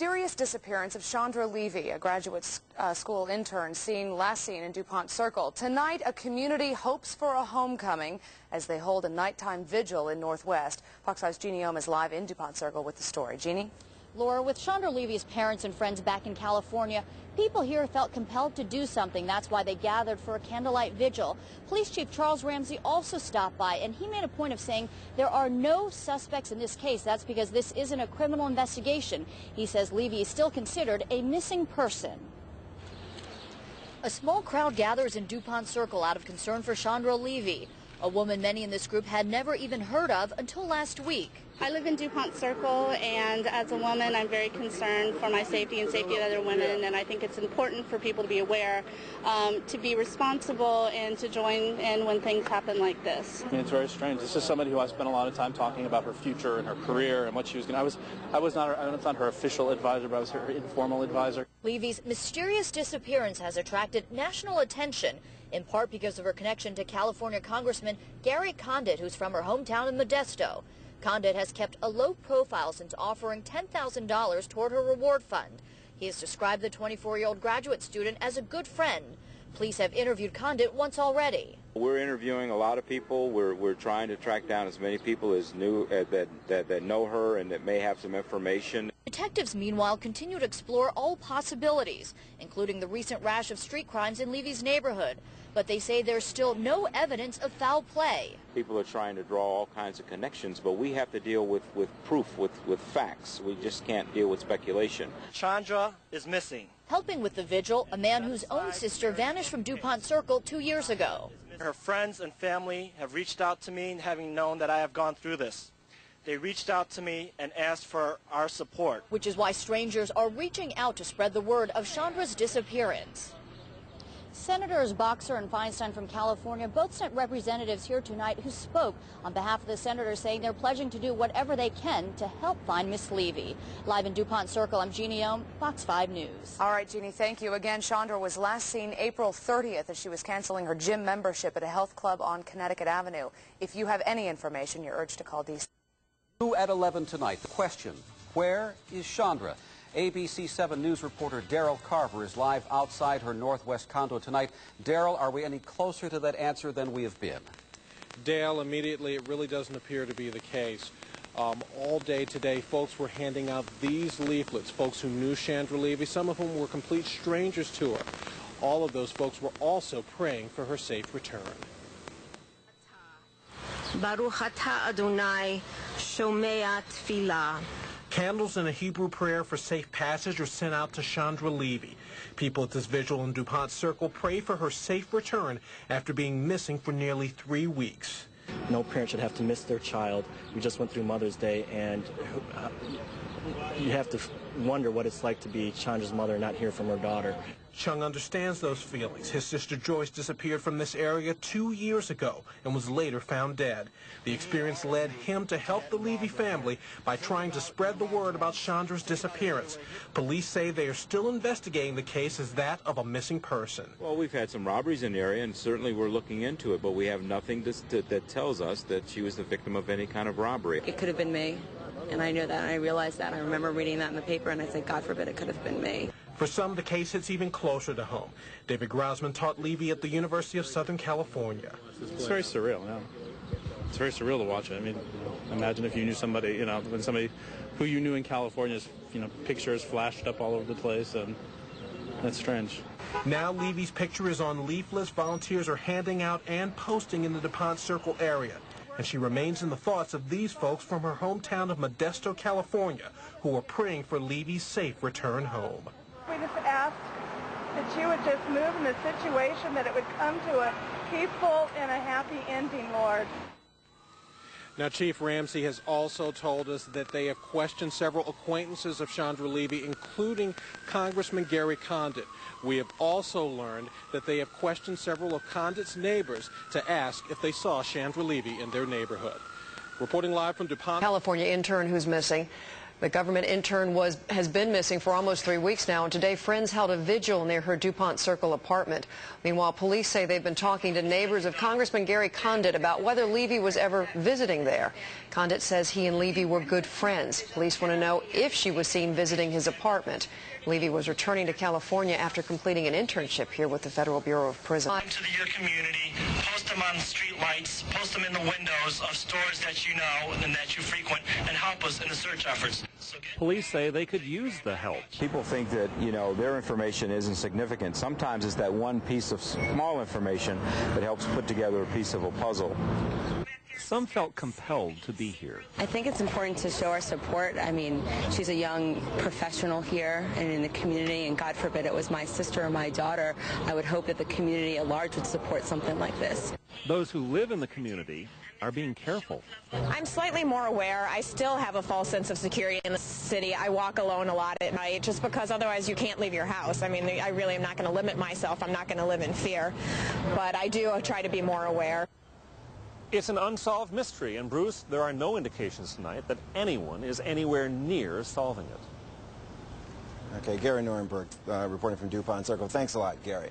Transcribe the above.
mysterious disappearance of Chandra Levy, a graduate school intern last seen in DuPont Circle. Tonight, a community hopes for a homecoming as they hold a nighttime vigil in Northwest. Fox 5's Jeannie Ohm is live in DuPont Circle with the story. Jeannie? Laura, with Chandra Levy's parents and friends back in California, people here felt compelled to do something. That's why they gathered for a candlelight vigil. Police Chief Charles Ramsey also stopped by, and he made a point of saying there are no suspects in this case. That's because this isn't a criminal investigation. He says Levy is still considered a missing person. A small crowd gathers in DuPont Circle out of concern for Chandra Levy, a woman many in this group had never even heard of until last week. I live in DuPont Circle, and as a woman, I'm very concerned for my safety and safety of other women, and I think it's important for people to be aware, to be responsible, and to join in when things happen like this. I mean, it's very strange. This is somebody who I spent a lot of time talking about her future and her career and what she was going to. I was not her official advisor, but I was her informal advisor. Levy's mysterious disappearance has attracted national attention, in part because of her connection to California Congressman Gary Condit, who's from her hometown in Modesto. Condit has kept a low profile since offering $10,000 toward her reward fund. He has described the 24-year-old graduate student as a good friend. Police have interviewed Condit once already. We're interviewing a lot of people. We're trying to track down as many people as that know her and that may have some information. Detectives, meanwhile, continue to explore all possibilities, including the recent rash of street crimes in Levy's neighborhood. But they say there's still no evidence of foul play. People are trying to draw all kinds of connections, but we have to deal with proof, with facts. We just can't deal with speculation. Chandra is missing. Helping with the vigil, a man whose own sister vanished from DuPont Circle 2 years ago. Her friends and family have reached out to me, having known that I have gone through this. They reached out to me and asked for our support. Which is why strangers are reaching out to spread the word of Chandra's disappearance. Senators Boxer and Feinstein from California both sent representatives here tonight who spoke on behalf of the senators, saying they're pledging to do whatever they can to help find Miss Levy. Live in DuPont Circle, I'm Jeannie Ohm, Fox 5 News. All right, Jeannie, thank you. Again, Chandra was last seen April 30th as she was canceling her gym membership at a health club on Connecticut Avenue. If you have any information, you're urged to call DC. At 11 tonight, the question, where is Chandra? ABC 7 News reporter Daryl Carver is live outside her Northwest condo tonight. Daryl, are we any closer to that answer than we have been? Dale, immediately, it really doesn't appear to be the case. All day today, folks were handing out these leaflets, folks who knew Chandra Levy, some of whom were complete strangers to her. All of those folks were also praying for her safe return. Baruch atah Adonai shomea tefillah. Candles and a Hebrew prayer for safe passage are sent out to Chandra Levy. People at this vigil in DuPont Circle pray for her safe return after being missing for nearly 3 weeks. No parent should have to miss their child. We just went through Mother's Day, and you have to wonder what it's like to be Chandra's mother and not hear from her daughter. Chung understands those feelings. His sister Joyce disappeared from this area 2 years ago and was later found dead. The experience led him to help the Levy family by trying to spread the word about Chandra's disappearance. Police say they are still investigating the case as that of a missing person. Well, we've had some robberies in the area, and certainly we're looking into it, but we have nothing that tells us that she was the victim of any kind of robbery. It could have been me, and I know that, and I realized that. I remember reading that in the paper, and I said, God forbid it could have been me. For some, the case hits even closer to home. David Grousman taught Levy at the University of Southern California. It's very surreal, yeah. It's very surreal to watch it. I mean, imagine if you knew somebody, when somebody who you knew in California's, pictures flashed up all over the place, and that's strange. Now Levy's picture is on leaflets volunteers are handing out and posting in the DuPont Circle area. And she remains in the thoughts of these folks from her hometown of Modesto, California, who are praying for Levy's safe return home. We just asked that you would just move in the situation, that it would come to a peaceful and a happy ending, Lord. Now, Chief Ramsey has also told us that they have questioned several acquaintances of Chandra Levy, including Congressman Gary Condit. We have also learned that they have questioned several of Condit's neighbors to ask if they saw Chandra Levy in their neighborhood. Reporting live from DuPont. California intern who's missing. The government intern has been missing for almost 3 weeks now, and today friends held a vigil near her DuPont Circle apartment. Meanwhile, police say they've been talking to neighbors of Congressman Gary Condit about whether Levy was ever visiting there. Condit says he and Levy were good friends. Police want to know if she was seen visiting his apartment. Levy was returning to California after completing an internship here with the Federal Bureau of Prisons. To your community, post them on street lights, post them in the windows of stores that you know and that you frequent, and help us in the search efforts. Police say they could use the help. People think that, their information isn't significant. Sometimes it's that one piece of small information that helps put together a piece of a puzzle. Some felt compelled to be here. I think it's important to show our support. I mean, she's a young professional here and in the community, and God forbid it was my sister or my daughter. I would hope that the community at large would support something like this. Those who live in the community are being careful. I'm slightly more aware. I still have a false sense of security in the city. I walk alone a lot at night just because otherwise you can't leave your house. I mean, I really am not going to limit myself. I'm not going to live in fear. But I do try to be more aware. It's an unsolved mystery, and Bruce, there are no indications tonight that anyone is anywhere near solving it. Okay, Gary Nuremberg reporting from DuPont Circle. Thanks a lot, Gary.